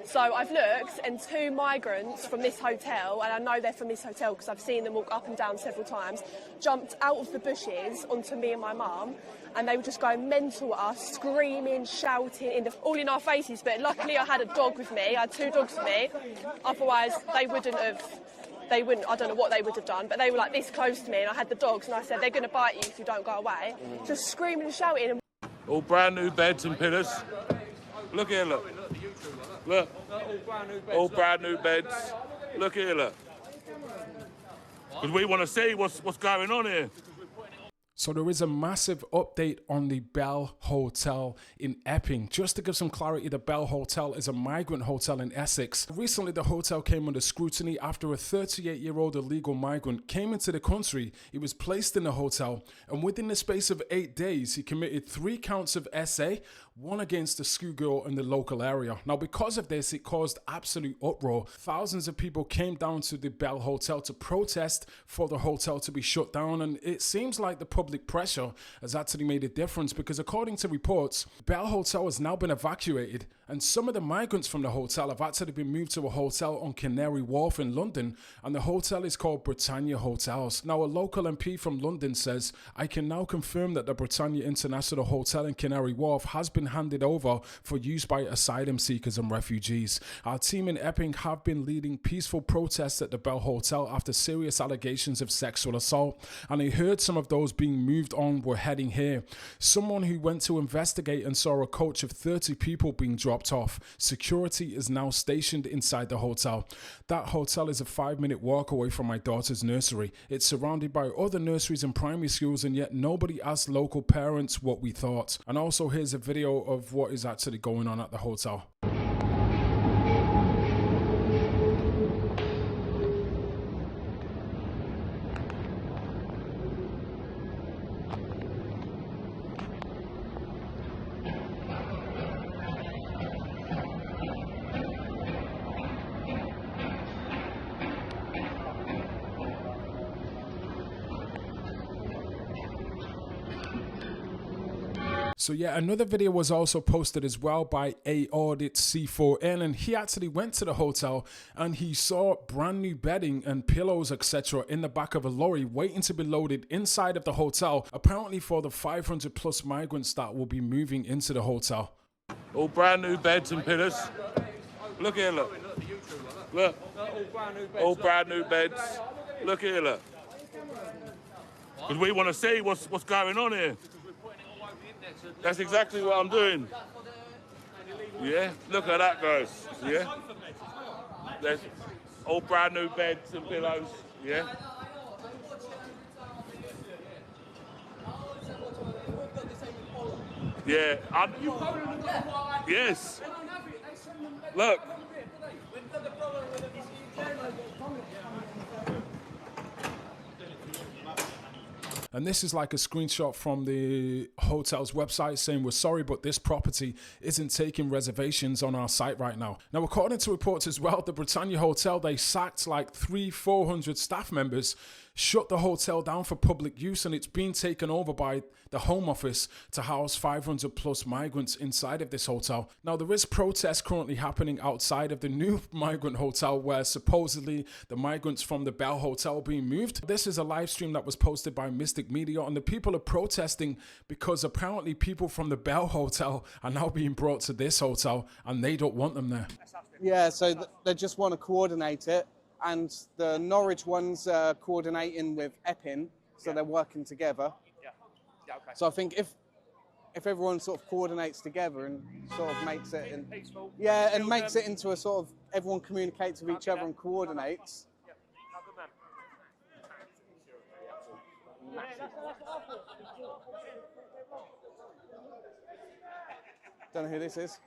So I've looked, and 2 migrants from this hotel, and I know they're from this hotel because I've seen them walk up and down several times, jumped out of the bushes onto me and my mum, and they were just going mental at us, screaming, shouting, all in our faces. But luckily I had a dog with me. I had 2 dogs with me. Otherwise they wouldn't, I don't know what they would have done, but they were like this close to me, and I had the dogs, and I said, they're going to bite you if you don't go away. Just screaming and shouting. All brand new beds and pillars. Look here, look. Look. All brand new beds. Look here, look. Because we want to see what's going on here. So there is a massive update on the Bell Hotel in Epping. Just to give some clarity, the Bell Hotel is a migrant hotel in Essex. Recently, the hotel came under scrutiny after a 38-year-old illegal migrant came into the country. He was placed in the hotel, and within the space of 8 days, he committed 3 counts of SA, 1 against a schoolgirl in the local area. Now, because of this, it caused absolute uproar. Thousands of people came down to the Bell Hotel to protest for the hotel to be shut down, and it seems like the public pressure has actually made a difference, because according to reports, Bell Hotel has now been evacuated, and some of the migrants from the hotel have actually been moved to a hotel on Canary Wharf in London, and the hotel is called Britannia Hotels. Now, a local MP from London says, "I can now confirm that the Britannia International Hotel in Canary Wharf has been handed over for use by asylum seekers and refugees. Our team in Epping have been leading peaceful protests at the Bell Hotel after serious allegations of sexual assault, and I heard some of those being moved on were heading here. Someone who went to investigate and saw a coach of 30 people being dropped off. Security is now stationed inside the hotel. That hotel is a 5-minute walk away from my daughter's nursery. It's surrounded by other nurseries and primary schools, and yet nobody asked local parents what we thought." And also, here's a video of what is actually going on at the hotel. So yeah, another video was also posted as well by A Audit C4N, and he actually went to the hotel and he saw brand new bedding and pillows, etc. in the back of a lorry waiting to be loaded inside of the hotel, apparently for the 500 plus migrants that will be moving into the hotel. All brand new beds and pillars. Look here, look. Look. All brand new beds. Look here, look. Because we want to see what's going on here. That's exactly what I'm doing. Yeah, look at that, guys. Yeah. There's all brand new beds and pillows. Yeah. Yeah. Yes. Look. And this is like a screenshot from the hotel's website saying, "We're sorry, but this property isn't taking reservations on our site right now." Now, according to reports as well, the Britannia Hotel, they sacked like 300-400 staff members, shut the hotel down for public use, and it's been taken over by the Home Office to house 500 plus migrants inside of this hotel. Now, there is protests currently happening outside of the new migrant hotel where supposedly the migrants from the Bell Hotel are being moved. This is a live stream that was posted by Mystic Media, and the people are protesting because apparently people from the Bell Hotel are now being brought to this hotel and they don't want them there. Yeah, so they just want to coordinate it, and the Norwich one's coordinating with Epping, so they're working together. Yeah, okay. So I think if everyone sort of coordinates together and sort of makes it, makes it into a sort of, everyone communicates with each other and coordinates. Don't know who this is.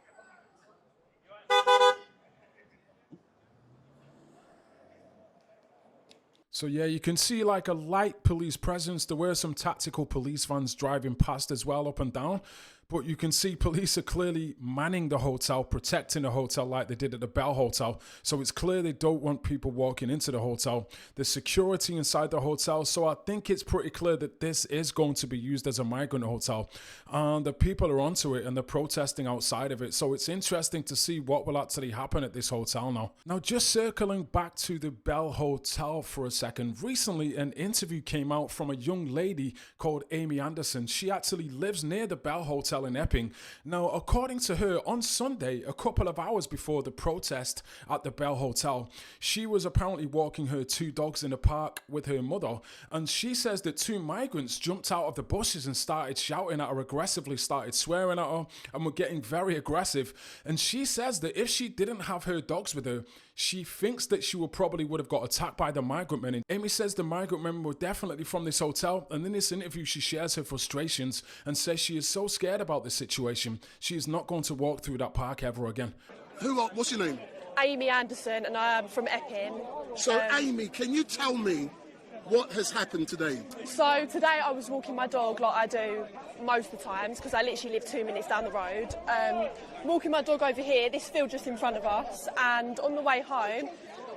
So yeah, you can see like a light police presence. There were some tactical police vans driving past as well, up and down. But you can see police are clearly manning the hotel, protecting the hotel like they did at the Bell Hotel. So it's clear they don't want people walking into the hotel. There's security inside the hotel. So I think it's pretty clear that this is going to be used as a migrant hotel. The people are onto it and they're protesting outside of it. So it's interesting to see what will actually happen at this hotel now. Now, just circling back to the Bell Hotel for a second. Recently, an interview came out from a young lady called Amy Anderson. She actually lives near the Bell Hotel in Epping. Now, according to her, on Sunday, a couple of hours before the protest at the Bell Hotel, she was apparently walking her two dogs in the park with her mother, and she says that two migrants jumped out of the bushes and started shouting at her aggressively, started swearing at her, and were getting very aggressive. And she says that if she didn't have her dogs with her, she thinks that she probably would have got attacked by the migrant men. And Amy says the migrant men were definitely from this hotel, and in this interview she shares her frustrations and says she is so scared about this situation, she is not going to walk through that park ever again. What's your name? Amy Anderson, and I am from Epping. So Amy, can you tell me what has happened today? So today I was walking my dog like I do most of the times because I literally live 2 minutes down the road. Walking my dog over here, this field just in front of us, and on the way home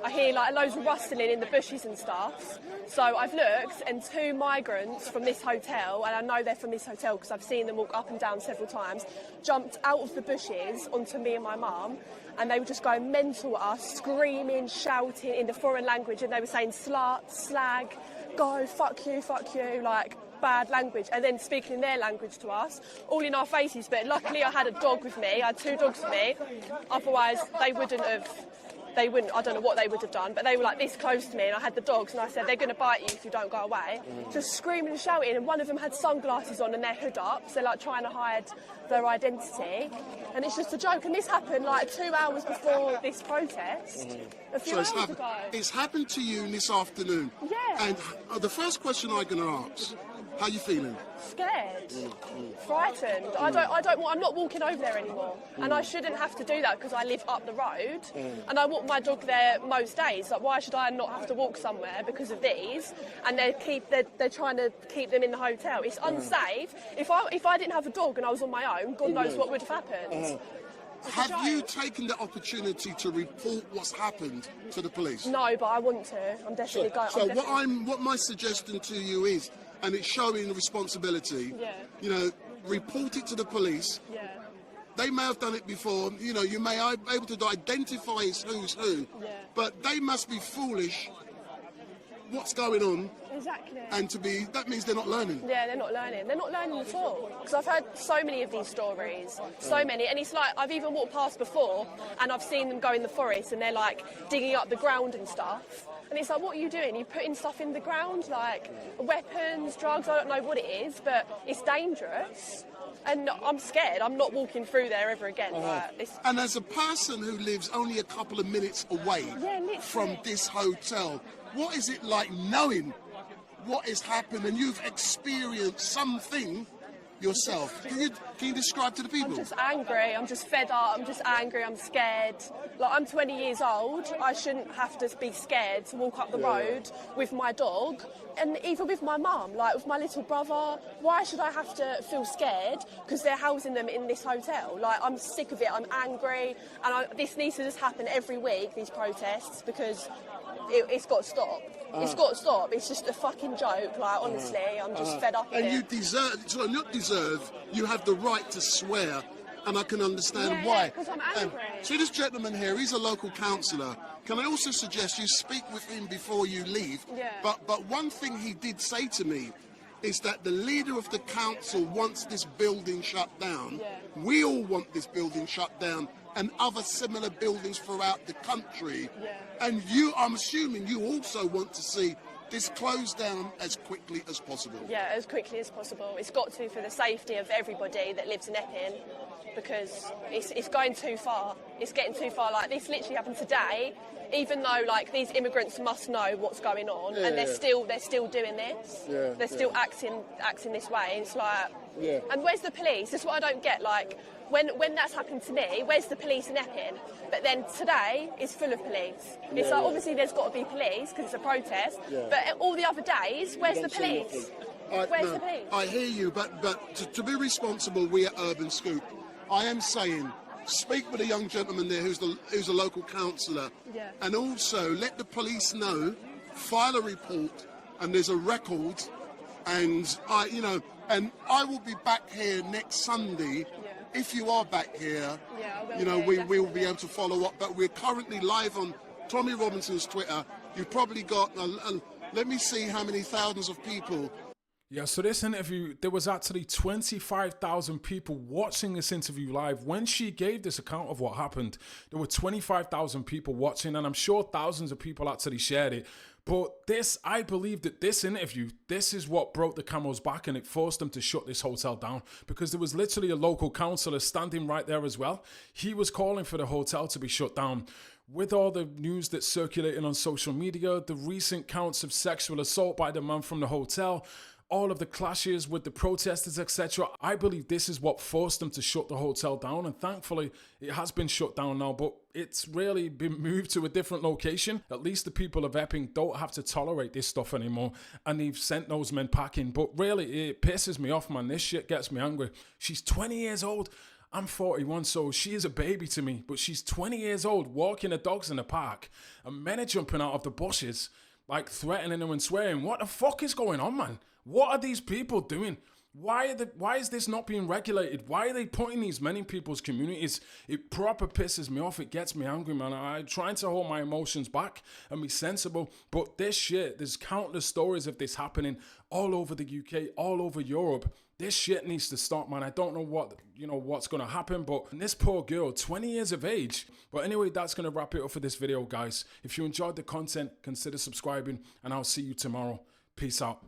I hear like loads of rustling in the bushes and stuff. So I've looked, and two migrants from this hotel, and I know they're from this hotel because I've seen them walk up and down several times, jumped out of the bushes onto me and my mum, and they were just going mental at us, screaming, shouting in the foreign language, and they were saying slut, slag, go, fuck you, like bad language, and then speaking in their language to us, all in our faces. But luckily I had a dog with me, I had two dogs with me, otherwise they wouldn't, I don't know what they would have done, but they were like this close to me, and I had the dogs, and I said, they're going to bite you if you don't go away. Just screaming and shouting, and one of them had sunglasses on and their hood up, so like trying to hide their identity. And it's just a joke, and this happened like 2 hours before this protest, a few hours ago. It's happened to you this afternoon. Yeah. And the first question I'm going to ask, how are you feeling? Scared, frightened. I'm not walking over there anymore, and I shouldn't have to do that because I live up the road, and I walk my dog there most days. Like, why should I not have to walk somewhere because of these? And they're trying to keep them in the hotel. It's unsafe. If I didn't have a dog and I was on my own, God knows what would have happened. Have you taken the opportunity to report what's happened to the police? No, but I want to. I'm definitely going. So what my suggestion to you is, and it's showing responsibility. Yeah. You know, report it to the police. Yeah. They may have done it before. You know, you may be able to identify who's who. Yeah. But they must be foolish. What's going on? Exactly. And that means they're not learning. Yeah, they're not learning. They're not learning at all. Because I've heard so many of these stories, so many. And it's like, I've even walked past before and I've seen them go in the forest and they're like digging up the ground and stuff. And it's like, what are you doing? You're putting stuff in the ground, like weapons, drugs, I don't know what it is, but it's dangerous. And I'm scared. I'm not walking through there ever again. And as a person who lives only a couple of minutes away from this hotel, what is it like knowing what has happened and you've experienced something yourself? Can you describe to the people? I'm just angry. I'm just fed up. I'm just angry. I'm scared. Like, I'm 20 years old. I shouldn't have to be scared to walk up the road with my dog, and even with my mum, like with my little brother. Why should I have to feel scared because they're housing them in this hotel? Like, I'm sick of it. I'm angry, and this needs to just happen every week, these protests, because it's got to stop. It's got to stop. It's just a fucking joke. Like, honestly, I'm just fed up with it. And you have the right to swear, and I can understand why. Yeah, because I'm angry. See this gentleman here, he's a local councillor. Can I also suggest you speak with him before you leave? Yeah. But one thing he did say to me is that the leader of the council wants this building shut down. Yeah. We all want this building shut down, and other similar buildings throughout the country. Yeah. And I'm assuming you also want to see this closed down as quickly as possible. Yeah, as quickly as possible. It's got to, for the safety of everybody that lives in Epping, because it's going too far. It's getting too far. Like, this literally happened today, even though like these immigrants must know what's going on, and they're still doing this. They're still acting this way. It's like, and where's the police? That's what I don't get. Like, when that's happened to me, where's the police in Epping? But then today is full of police. It's like, obviously there's got to be police because it's a protest, but all the other days, where's the police? Where's the police? I hear you, but to be responsible, we at Urban Scoop, I am saying, speak with a young gentleman there who's a local councillor, and also let the police know, file a report, and there's a record, and I will be back here next Sunday. If you are back here, we will be able to follow up. But we're currently live on Tommy Robinson's Twitter. You've probably got, let me see how many thousands of people. Yeah, so this interview, there was actually 25,000 people watching this interview live. When she gave this account of what happened, there were 25,000 people watching, and I'm sure thousands of people actually shared it. But I believe that this interview, this is what broke the camel's back, and it forced them to shut this hotel down, because there was literally a local councillor standing right there as well. He was calling for the hotel to be shut down. With all the news that's circulating on social media, the recent counts of sexual assault by the man from the hotel, all of the clashes with the protesters, etc. I believe this is what forced them to shut the hotel down, and thankfully it has been shut down now, but it's really been moved to a different location. At least the people of Epping don't have to tolerate this stuff anymore, and they've sent those men packing. But really, it pisses me off, man. This shit gets me angry. She's 20 years old. I'm 41, so she is a baby to me, but she's 20 years old, walking the dogs in the park, and men are jumping out of the bushes, like threatening her and swearing. What the fuck is going on, man? What are these people doing? Why is this not being regulated? Why are they putting these men in people's communities? It proper pisses me off. It gets me angry, man. I'm trying to hold my emotions back and be sensible, but this shit, there's countless stories of this happening all over the UK, all over Europe. This shit needs to stop, man. I don't know what's going to happen, but this poor girl, 20 years of age. But anyway, that's going to wrap it up for this video, guys. If you enjoyed the content, consider subscribing, and I'll see you tomorrow. Peace out.